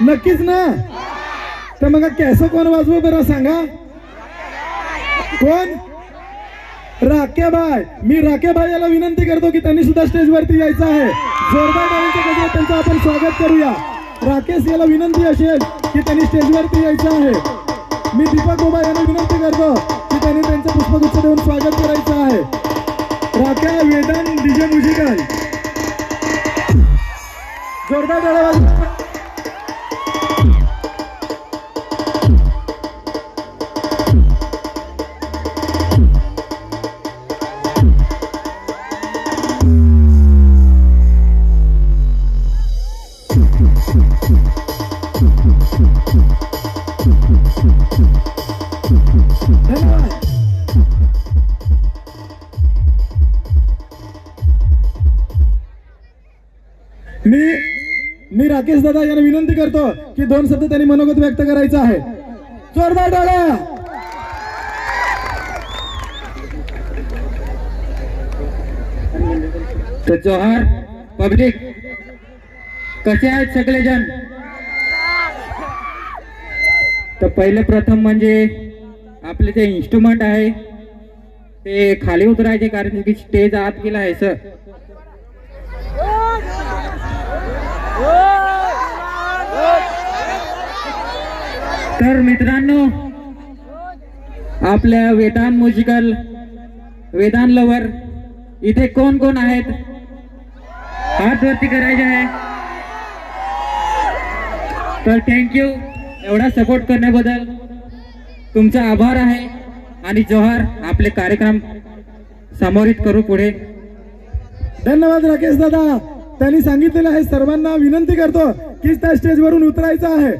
नक्कीच ना? तर मग कॅसो कोण वाजवू बरं सांगा? कोण? राकेबाई. मी राकेबाई याला विनंती करतो की त्यांनी सुद्धा स्टेजवरती यायचं आहे. जोरदार टाळ्यांच्या गजरात त्यांचं आपण स्वागत करूया. राकेश याला विनंती असेल की त्यांनी स्टेजवरती यायचं आहे. मी दीपक बाबा यांना विनंती करतो की त्यांनी त्यांचं पुष्पगुच्छ देऊन स्वागत करायचं आहे. राख्या वेदांत डीजे म्युझिकल. जोरदार टाळ्या वाजवा. मी राकेश दादा यांना विनंती करतो की 2 शब्द त्यांनी मनोगत व्यक्त करायचं आहे. जोरदार टाळ्या. तर जोहार पब्लिक, कसे आहेत सगळेजण? तर पहिले प्रथम म्हणजे आपले जे इन्स्ट्रुमेंट आहे ते खाली उतरायचे, कारण की स्टेज आत गेला आहे सर. तर मित्रांनो, आपल्या वेदांत म्युझिकल, वेदांत लवर इथे कोण कोण आहेत? हात वरती करायचे आहे. तर थँक्यू, एवढा सपोर्ट करण्याबद्दल तुमचा आभार आहे. आणि जोहार, आपले कार्यक्रम समोरित करू पुढे. धन्यवाद राकेश दादा. त्यांनी सांगितलेलं आहे. सर्वांना विनंती करतो की त्या स्टेजवरून उतरायचं आहे.